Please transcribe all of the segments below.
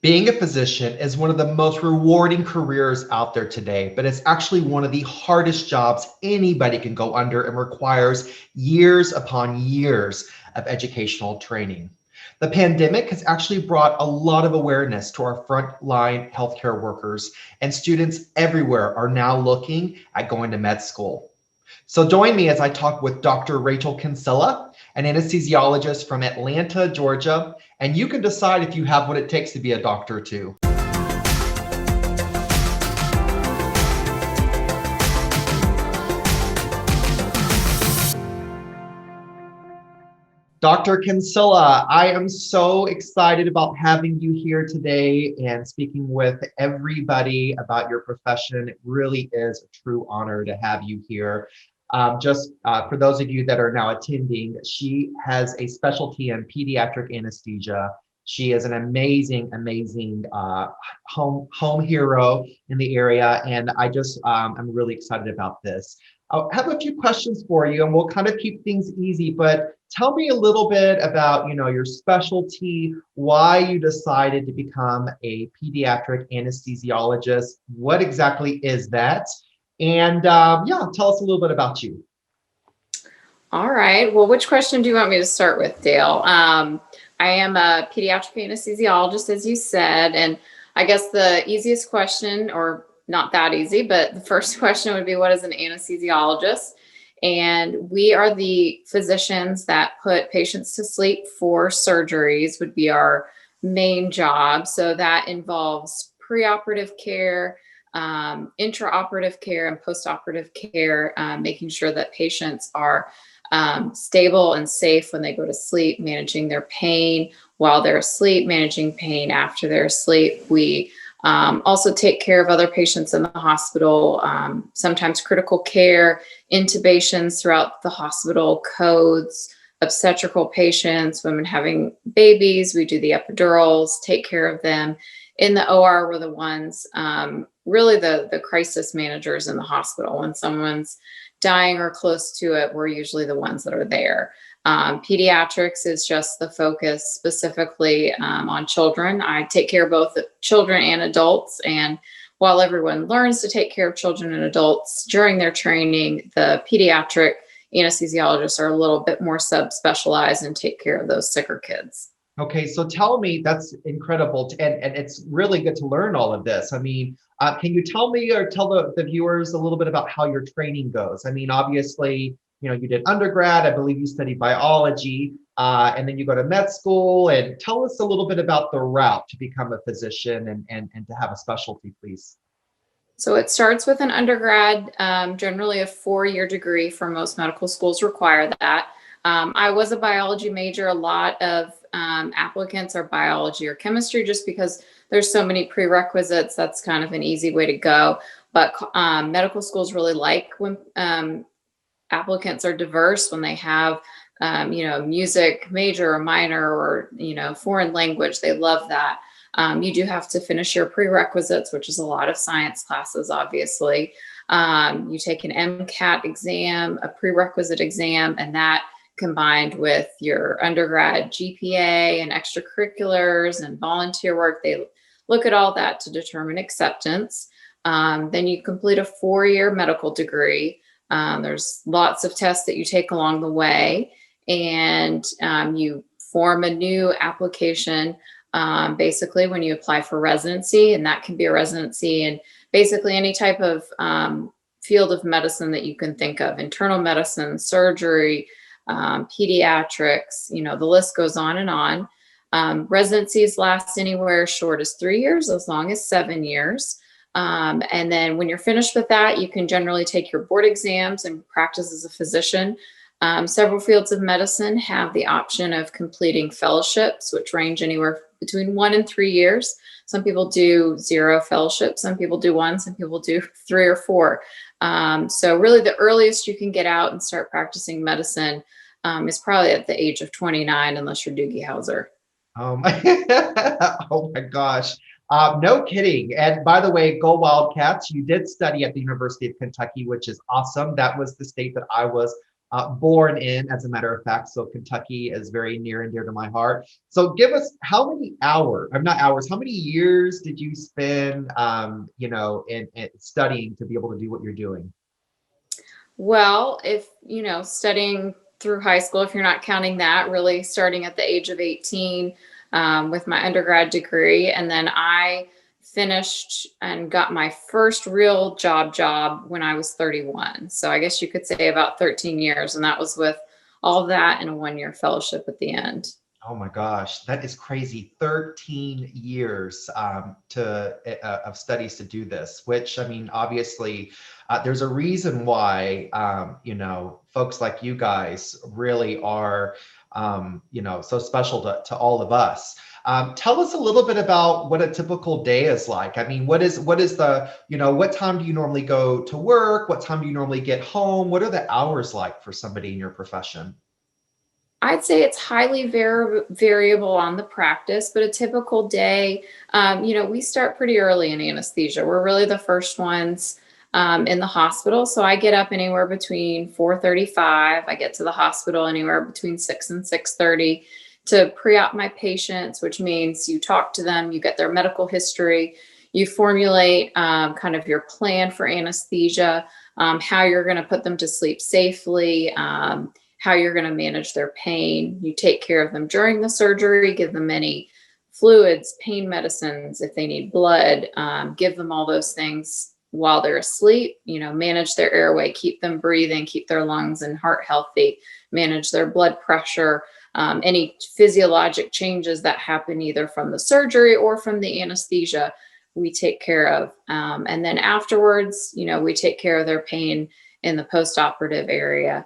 Being a physician is one of the most rewarding careers out there today, but it's actually one of the hardest jobs anybody can go under and requires years upon years of educational training. The pandemic has actually brought a lot of awareness to our frontline healthcare workers, and students everywhere are now looking at going to med school. So join me as I talk with Dr. Rachel Kinsella, an anesthesiologist from Atlanta, Georgia, and you can decide if you have what it takes to be a doctor too. Dr. Kinsella, I am so excited about having you here today and speaking with everybody about your profession. It really is a true honor to have you here. For those of you that are now attending, she has a specialty in pediatric anesthesia. She is an amazing home hero in the area, and I'm really excited about this. I have a few questions for you, and we'll kind of keep things easy, but tell me a little bit about, your specialty, why you decided to become a pediatric anesthesiologist. What exactly is that? And yeah, tell us a little bit about you. All right. Well, which question do you want me to start with, Dale? I am a pediatric anesthesiologist, as you said, and I guess the easiest question, or not that easy, but the first question would be, what is an anesthesiologist? And we are the physicians that put patients to sleep for surgeries, would be our main job. So that involves preoperative care, intraoperative care, and postoperative care, making sure that patients are stable and safe when they go to sleep, managing their pain while they're asleep, managing pain after they're asleep. We also take care of other patients in the hospital, sometimes critical care, intubations throughout the hospital, codes, obstetrical patients, women having babies. We do the epidurals, take care of them. In the OR, we're the ones, really the crisis managers in the hospital. When someone's dying or close to it, we're usually the ones that are there. Pediatrics is just the focus specifically on children. I take care of both children and adults. And while everyone learns to take care of children and adults during their training, the pediatric anesthesiologists are a little bit more subspecialized and take care of those sicker kids. Okay, so tell me, that's incredible. And it's really good to learn all of this. I mean, can you tell me or tell the viewers a little bit about how your training goes? I mean, obviously, you did undergrad, I believe you studied biology, and then you go to med school. And tell us a little bit about the route to become a physician and to have a specialty, please. So it starts with an undergrad, generally a 4-year degree. For most medical schools require that. I was a biology major. A lot of applicants are biology or chemistry just because there's so many prerequisites. That's kind of an easy way to go. But medical schools really like when applicants are diverse, when they have, music major or minor or, foreign language. They love that. You do have to finish your prerequisites, which is a lot of science classes, obviously. You take an MCAT exam, a prerequisite exam, and that combined with your undergrad GPA and extracurriculars and volunteer work, they look at all that to determine acceptance. Then you complete a 4-year medical degree. There's lots of tests that you take along the way, and you form a new application basically when you apply for residency, and that can be a residency in basically any type of field of medicine that you can think of: internal medicine, surgery, pediatrics, the list goes on and on. Residencies last anywhere short as 3 years, as long as 7 years. And then when you're finished with that, you can generally take your board exams and practice as a physician. Several fields of medicine have the option of completing fellowships, which range anywhere between 1 and 3 years. Some people do 0 fellowships, some people do 1, some people do 3 or 4. So really the earliest you can get out and start practicing medicine is probably at the age of 29, unless you're Doogie Howser. Oh my gosh. No kidding. And by the way, go Wildcats. You did study at the University of Kentucky, which is awesome. That was the state that I was born in, as a matter of fact. So Kentucky is very near and dear to my heart. So give us, how many hours, I'm not hours, how many years did you spend, in studying to be able to do what you're doing? Well, if, studying through high school, if you're not counting that, really starting at the age of 18 with my undergrad degree. And then I finished and got my first real job when I was 31. So I guess you could say about 13 years. And that was with all that and a 1 year fellowship at the end. Oh my gosh, that is crazy. 13 years of studies to do this, which I mean, obviously, there's a reason why, folks like you guys really are, so special to all of us. Tell us a little bit about what a typical day is like. I mean, what is the, what time do you normally go to work? What time do you normally get home? What are the hours like for somebody in your profession? I'd say it's highly variable on the practice, but a typical day, we start pretty early in anesthesia. We're really the first ones in the hospital. So I get up anywhere between 4:35. I get to the hospital anywhere between 6 and 6:30 to pre-op my patients, which means you talk to them, you get their medical history, you formulate kind of your plan for anesthesia, how you're going to put them to sleep safely, how you're going to manage their pain. You take care of them during the surgery, give them any fluids, pain medicines, if they need blood, give them all those things while they're asleep, manage their airway, keep them breathing, keep their lungs and heart healthy, manage their blood pressure, any physiologic changes that happen either from the surgery or from the anesthesia, we take care of. And then afterwards, we take care of their pain in the post-operative area.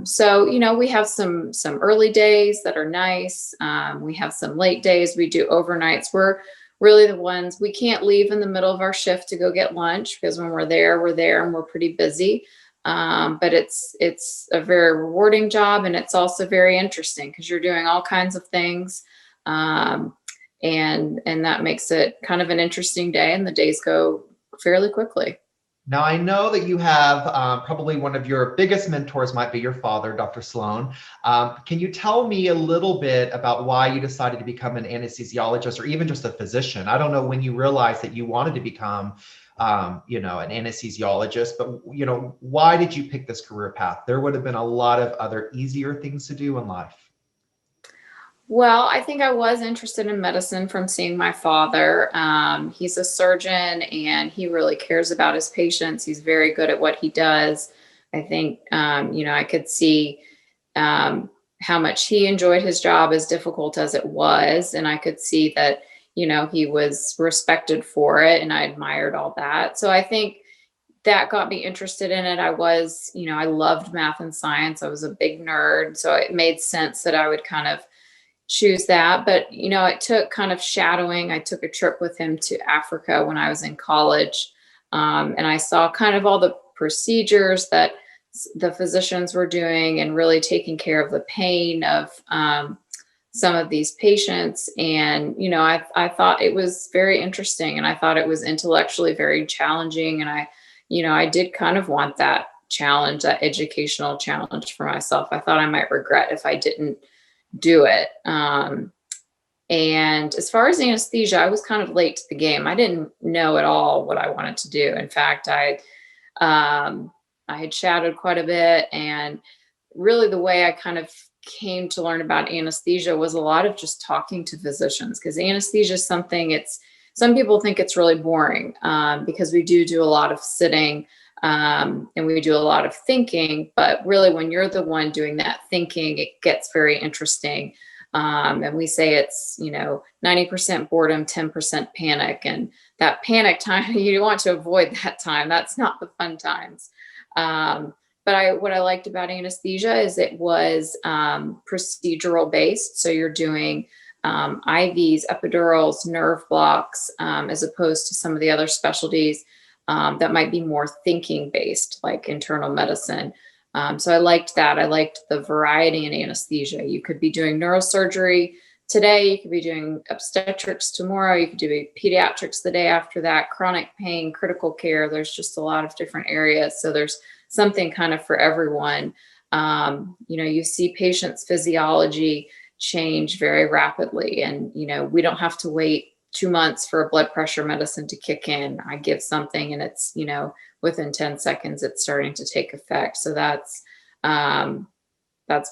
So we have some early days that are nice. We have some late days. We do overnights. We're really the ones, we can't leave in the middle of our shift to go get lunch, because when we're there and we're pretty busy. But it's a very rewarding job, and it's also very interesting because you're doing all kinds of things. And that makes it kind of an interesting day, and the days go fairly quickly. Now, I know that you have probably one of your biggest mentors might be your father, Dr. Sloan. Can you tell me a little bit about why you decided to become an anesthesiologist, or even just a physician? I don't know when you realized that you wanted to become, an anesthesiologist, but, why did you pick this career path? There would have been a lot of other easier things to do in life. Well, I think I was interested in medicine from seeing my father. He's a surgeon and he really cares about his patients. He's very good at what he does. I think, I could see how much he enjoyed his job, as difficult as it was. And I could see that, he was respected for it, and I admired all that. So I think that got me interested in it. I loved math and science. I was a big nerd. So it made sense that I would kind of choose that. But, it took kind of shadowing. I took a trip with him to Africa when I was in college. And I saw kind of all the procedures that the physicians were doing, and really taking care of the pain of some of these patients. And, I thought it was very interesting, and I thought it was intellectually very challenging. And I did kind of want that challenge, that educational challenge for myself. I thought I might regret if I didn't do it. And as far as anesthesia, I was kind of late to the game. I didn't know at all what I wanted to do. In fact, I had shadowed quite a bit, and really the way I kind of came to learn about anesthesia was a lot of just talking to physicians, because anesthesia is something, some people think it's really boring, because we do a lot of sitting, and we do a lot of thinking, but really when you're the one doing that thinking, it gets very interesting. And we say it's, 90% boredom, 10% panic. And that panic time, you want to avoid that time. That's not the fun times. But what I liked about anesthesia is it was procedural based. So you're doing IVs, epidurals, nerve blocks, as opposed to some of the other specialties that might be more thinking based, like internal medicine. So I liked that. I liked the variety in anesthesia. You could be doing neurosurgery today, you could be doing obstetrics tomorrow, you could do pediatrics the day after that, chronic pain, critical care. There's just a lot of different areas. So there's something kind of for everyone. You see patients' physiology change very rapidly, and we don't have to wait 2 months for a blood pressure medicine to kick in. I give something and it's within 10 seconds it's starting to take effect. So that's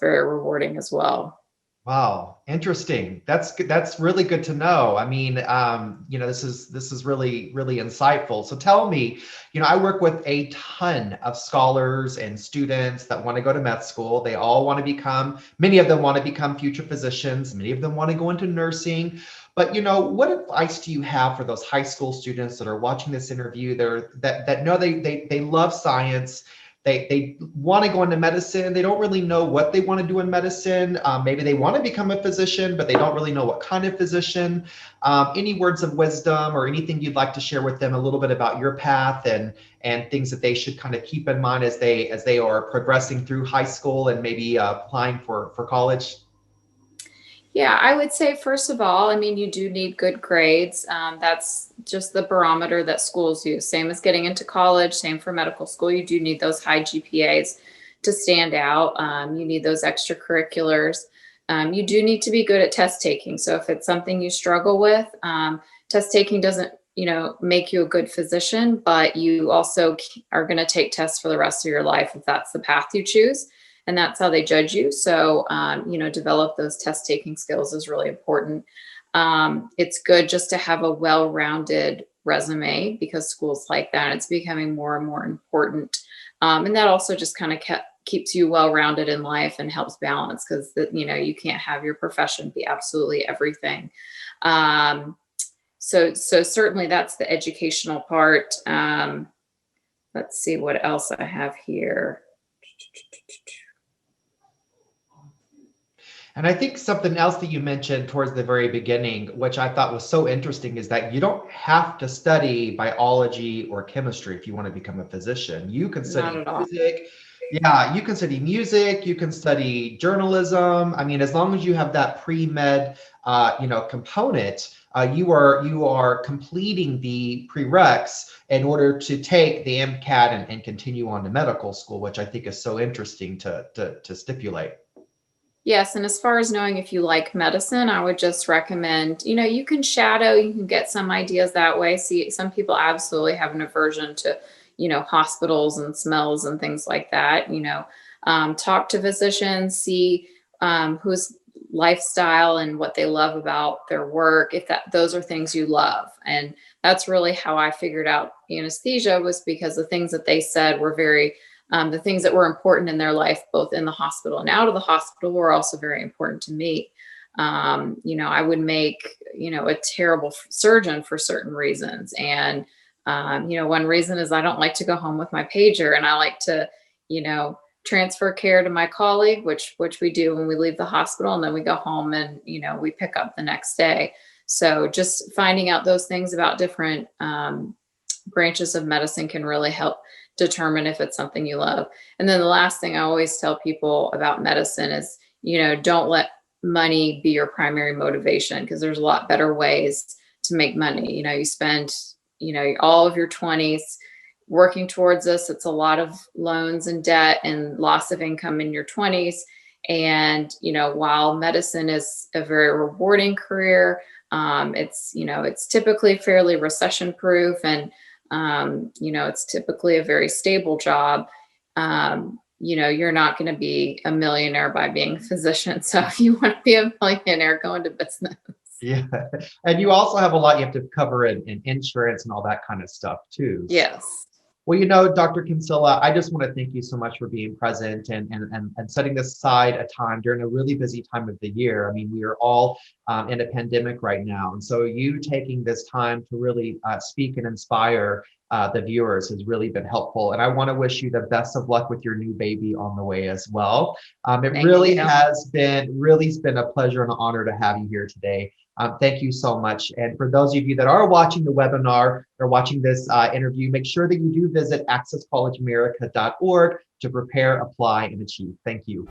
very rewarding as well. Wow, interesting. That's good. That's really good to know. I mean, this is really, really insightful. So tell me, I work with a ton of scholars and students that want to go to med school. They all want to many of them want to become future physicians. Many of them want to go into nursing. But what advice do you have for those high school students that are watching this interview? That know they love science. They want to go into medicine. They don't really know what they want to do in medicine. Maybe they want to become a physician, but they don't really know what kind of physician. Any words of wisdom or anything you'd like to share with them a little bit about your path and things that they should kind of keep in mind as they are progressing through high school and maybe applying for college? Yeah, I would say, first of all, I mean, you do need good grades. That's just the barometer that schools use. Same as getting into college, same for medical school. You do need those high GPAs to stand out. You need those extracurriculars. You do need to be good at test taking. So if it's something you struggle with, test taking doesn't, make you a good physician, but you also are going to take tests for the rest of your life if that's the path you choose. And that's how they judge you. So, develop those test taking skills is really important. It's good just to have a well-rounded resume because schools like that. It's becoming more and more important. And that also just kind of keeps you well-rounded in life and helps balance because, you can't have your profession be absolutely everything. So certainly that's the educational part. Let's see what else I have here. And I think something else that you mentioned towards the very beginning, which I thought was so interesting, is that you don't have to study biology or chemistry if you want to become a physician. You can Not study at all. music. Yeah, you can study music, you can study journalism. I mean, as long as you have that pre-med, component, you are completing the prereqs in order to take the MCAT and continue on to medical school, which I think is so interesting to stipulate. Yes, and as far as knowing if you like medicine, I would just recommend, you can shadow, you can get some ideas that way. See, some people absolutely have an aversion to, hospitals and smells and things like that. Talk to physicians, see whose lifestyle and what they love about their work, if those are things you love. And that's really how I figured out anesthesia, was because the things that they said were the things that were important in their life, both in the hospital and out of the hospital, were also very important to me. I would make, a terrible surgeon for certain reasons. And, one reason is I don't like to go home with my pager, and I like to, transfer care to my colleague, which we do when we leave the hospital, and then we go home and, we pick up the next day. So just finding out those things about different branches of medicine can really help determine if it's something you love. And then the last thing I always tell people about medicine is, don't let money be your primary motivation, because there's a lot better ways to make money. You spend, all of your 20s working towards this. It's a lot of loans and debt and loss of income in your 20s. And, while medicine is a very rewarding career, it's typically fairly recession proof, and it's typically a very stable job. You're not going to be a millionaire by being a physician. So if you want to be a millionaire, go into business. Yeah. And you also have a lot you have to cover in insurance and all that kind of stuff too. Yes. Well, Dr. Kinsella, I just want to thank you so much for being present and setting aside a time during a really busy time of the year. I mean, we are all in a pandemic right now. And so you taking this time to really speak and inspire the viewers has really been helpful. And I want to wish you the best of luck with your new baby on the way as well. It Thank really you. has been a pleasure and an honor to have you here today. Thank you so much. And for those of you that are watching the webinar or watching this interview, make sure that you do visit accesscollegeamerica.org to prepare, apply, and achieve. Thank you.